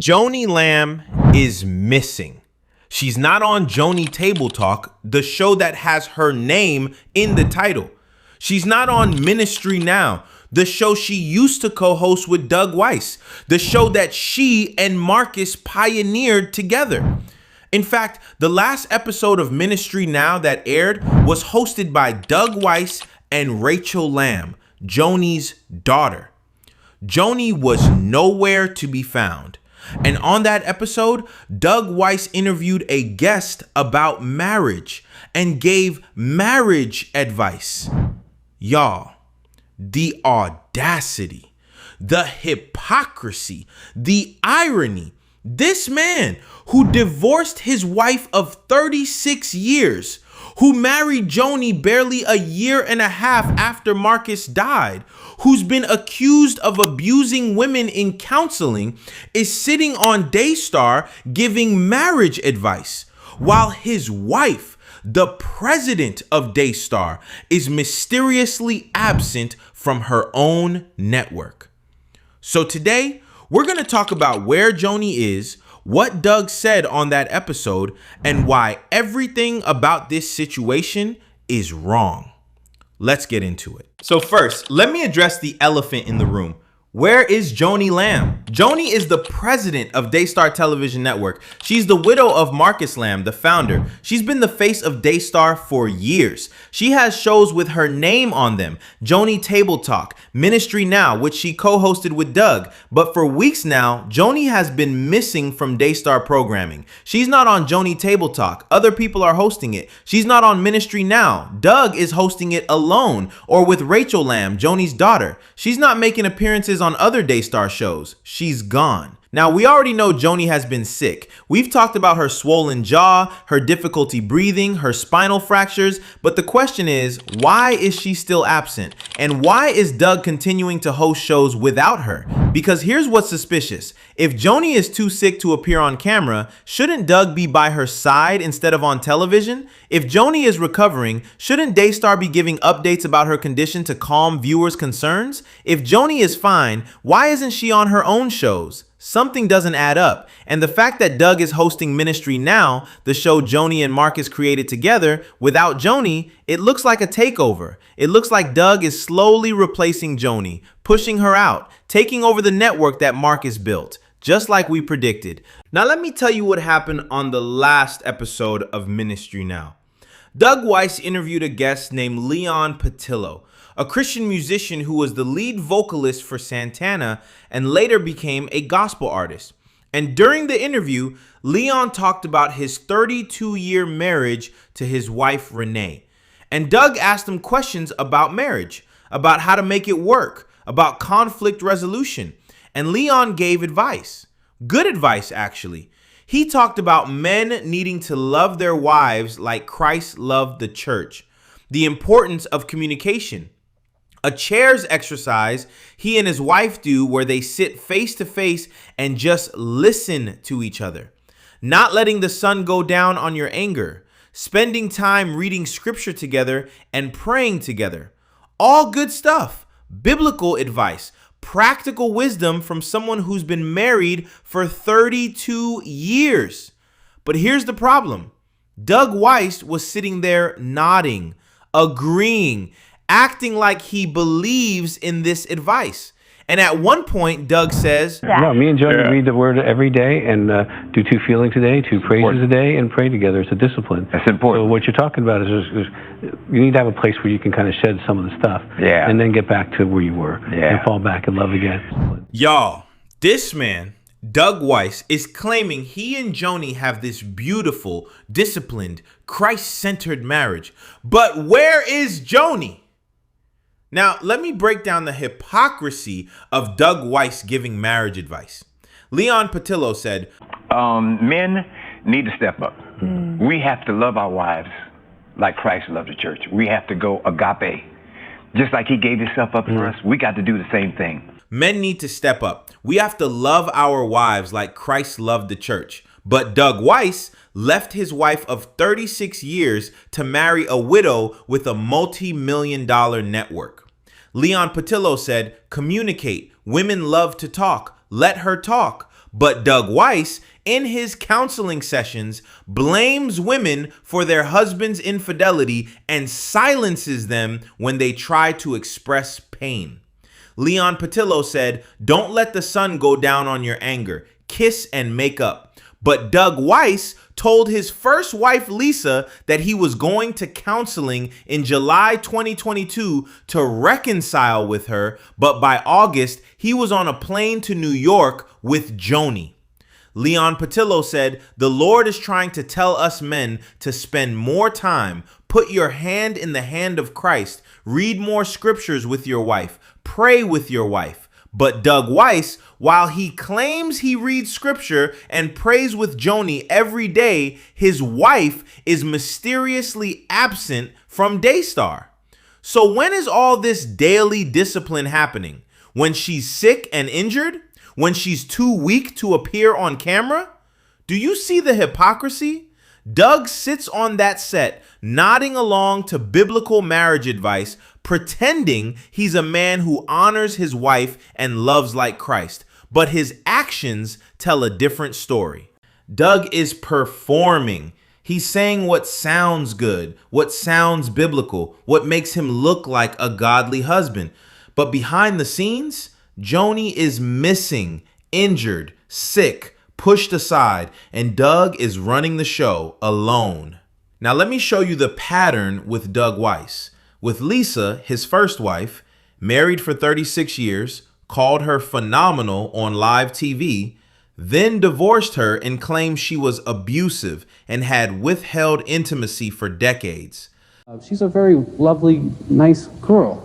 Joni Lamb is missing. She's not on Joni Table Talk, the show that has her name in the title. She's not on Ministry Now, the show she used to co-host with Doug Weiss, the show that she and Marcus pioneered together. In fact, the last episode of Ministry Now that aired was hosted by Doug Weiss and Rachel Lamb, Joni's daughter. Joni was nowhere to be found. And on that episode, Doug Weiss interviewed a guest about marriage and gave marriage advice. Y'all, the audacity, the hypocrisy, the irony. This man who divorced his wife of 36 years, who married Joni barely a year and a half after Marcus died, who's been accused of abusing women in counseling, is sitting on Daystar giving marriage advice, while his wife, the president of Daystar, is mysteriously absent from her own network. So today, we're going to talk about where Joni is, what Doug said on that episode, and why everything about this situation is wrong. Let's get into it. So first, let me address the elephant in the room. Where is Joni Lamb? Joni is the president of Daystar Television Network. She's the widow of Marcus Lamb, the founder. She's been the face of Daystar for years. She has shows with her name on them. Joni Table Talk, Ministry Now, which she co-hosted with Doug. But for weeks now, Joni has been missing from Daystar programming. She's not on Joni Table Talk. Other people are hosting it. She's not on Ministry Now. Doug is hosting it alone or with Rachel Lamb, Joni's daughter. She's not making appearances on other Daystar shows. She's gone. Now, we already know Joni has been sick. We've talked about her swollen jaw, her difficulty breathing, her spinal fractures, but the question is, why is she still absent? And why is Doug continuing to host shows without her? Because here's what's suspicious. If Joni is too sick to appear on camera, shouldn't Doug be by her side instead of on television? If Joni is recovering, shouldn't Daystar be giving updates about her condition to calm viewers' concerns? If Joni is fine, why isn't she on her own shows? Something doesn't add up, and the fact that Doug is hosting Ministry Now, the show Joni and Marcus created together, without Joni, it looks like a takeover. It looks like Doug is slowly replacing Joni, pushing her out, taking over the network that Marcus built, just like we predicted. Now let me tell you what happened on the last episode of Ministry Now. Doug Weiss interviewed a guest named Leon Patillo, a Christian musician who was the lead vocalist for Santana and later became a gospel artist. And during the interview, Leon talked about his 32-year marriage to his wife, Renee. And Doug asked him questions about marriage, about how to make it work, about conflict resolution. And Leon gave advice. Good advice, actually. He talked about men needing to love their wives like Christ loved the church, the importance of communication, a chairs exercise he and his wife do where they sit face to face and just listen to each other, not letting the sun go down on your anger, spending time reading scripture together and praying together. All good stuff, biblical advice, practical wisdom from someone who's been married for 32 years. But here's the problem. Doug Weiss was sitting there nodding, agreeing, acting like he believes in this advice. And at one point, Doug says, no, me and Joni read the word every day and do 2 feelings a day, 2 praises a day, and pray together. It's a discipline. That's important. So what you're talking about is you need to have a place where you can kind of shed some of the stuff and then get back to where you were and fall back in love again. Y'all, this man, Doug Weiss, is claiming he and Joni have this beautiful, disciplined, Christ-centered marriage. But where is Joni? Now, let me break down the hypocrisy of Doug Weiss giving marriage advice. Leon Patillo said, men need to step up. We have to love our wives like Christ loved the church. We have to go agape. Just like he gave himself up for us, we got to do the same thing. Men need to step up. We have to love our wives like Christ loved the church. But Doug Weiss left his wife of 36 years to marry a widow with a multi-million-dollar network. Leon Patillo said, communicate. Women love to talk. Let her talk. But Doug Weiss, in his counseling sessions, blames women for their husband's infidelity and silences them when they try to express pain. Leon Patillo said, "Don't let the sun go down on your anger. Kiss and make up." But Doug Weiss told his first wife, Lisa, that he was going to counseling in July 2022 to reconcile with her, but by August, he was on a plane to New York with Joni. Leon Patillo said, "The Lord is trying to tell us men to spend more time, put your hand in the hand of Christ, read more scriptures with your wife, pray with your wife." But Doug Weiss, while he claims he reads scripture and prays with Joni every day, his wife is mysteriously absent from Daystar. So when is all this daily discipline happening? When she's sick and injured? When she's too weak to appear on camera? Do you see the hypocrisy? Doug sits on that set, nodding along to biblical marriage advice, pretending he's a man who honors his wife and loves like Christ, but his actions tell a different story. Doug is performing. He's saying what sounds good, what sounds biblical, what makes him look like a godly husband. But behind the scenes, Joni is missing, injured, sick, pushed aside, and Doug is running the show alone. Now let me show you the pattern with Doug Weiss. With Lisa, his first wife, married for 36 years, called her phenomenal on live TV, then divorced her and claimed she was abusive and had withheld intimacy for decades. She's a very lovely, nice girl.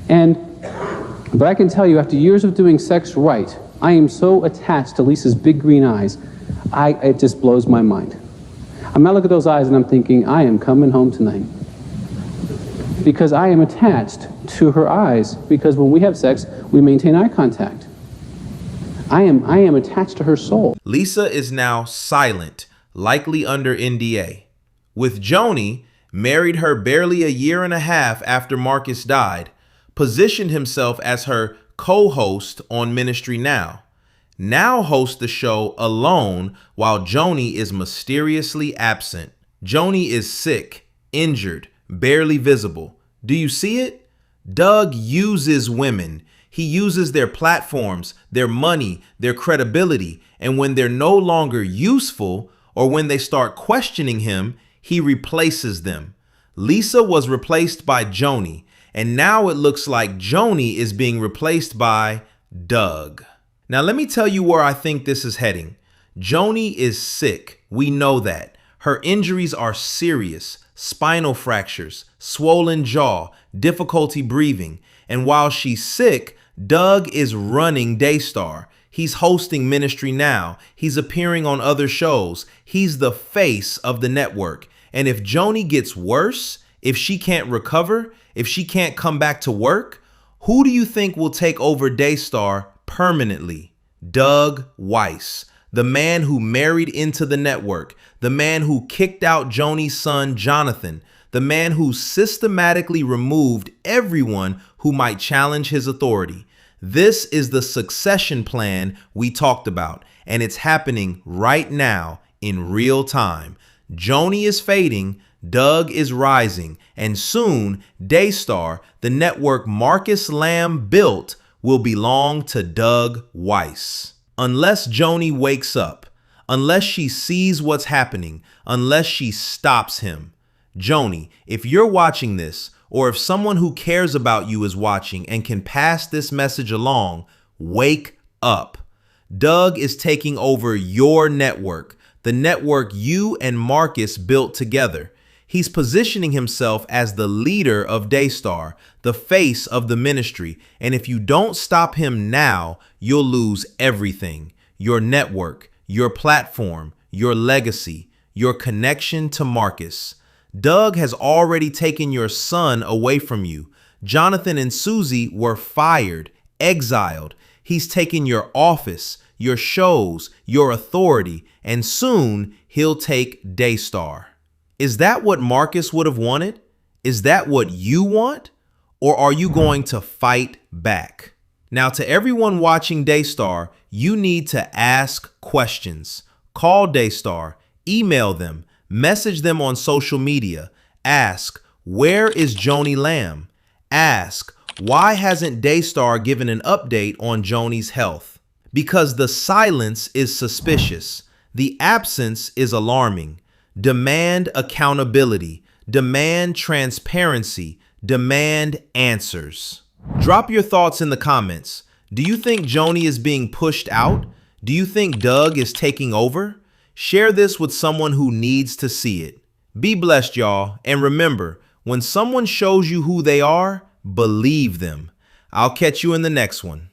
But I can tell you, after years of doing sex right, I am so attached to Lisa's big green eyes, it just blows my mind. I mean, I look at those eyes and I'm thinking, I am coming home tonight. Because I am attached to her eyes, because when we have sex, we maintain eye contact. I am attached to her soul. Lisa is now silent, likely under NDA. With Joni, married her barely a year and a half after Marcus died, positioned himself as her co-host on Ministry Now hosts the show alone while Joni is mysteriously absent. Joni is sick, injured, barely visible. Do you see it? Doug uses women. He uses their platforms, their money, their credibility, and when they're no longer useful or when they start questioning him, he replaces them. Lisa was replaced by Joni, and now it looks like Joni is being replaced by Doug. Now let me tell you where I think this is heading. Joni is sick. We know that. Her injuries are serious. Spinal fractures, swollen jaw, difficulty breathing. And while she's sick, Doug is running Daystar. He's hosting Ministry Now. He's appearing on other shows. He's the face of the network. And if Joni gets worse, if she can't recover, if she can't come back to work, who do you think will take over Daystar permanently? Doug Weiss, the man who married into the network, the man who kicked out Joni's son, Jonathan, the man who systematically removed everyone who might challenge his authority. This is the succession plan we talked about, and it's happening right now in real time. Joni is fading, Doug is rising, and soon Daystar, the network Marcus Lamb built, will belong to Doug Weiss. Unless Joni wakes up, unless she sees what's happening, unless she stops him. Joni, if you're watching this, or if someone who cares about you is watching and can pass this message along, wake up. Doug is taking over your network, the network you and Marcus built together. He's positioning himself as the leader of Daystar, the face of the ministry. And if you don't stop him now, you'll lose everything. Your network, your platform, your legacy, your connection to Marcus. Doug has already taken your son away from you. Jonathan and Susie were fired, exiled. He's taken your office, your shows, your authority, and soon he'll take Daystar. Is that what Marcus would have wanted? Is that what you want? Or are you going to fight back? Now, to everyone watching Daystar, you need to ask questions. Call Daystar, email them, message them on social media. Ask, where is Joni Lamb? Ask, why hasn't Daystar given an update on Joni's health? Because the silence is suspicious. The absence is alarming. Demand accountability. Demand transparency. Demand answers. Drop your thoughts in the comments. Do you think Joni is being pushed out? Do you think Doug is taking over? Share this with someone who needs to see it. Be blessed, y'all. And remember, when someone shows you who they are, believe them. I'll catch you in the next one.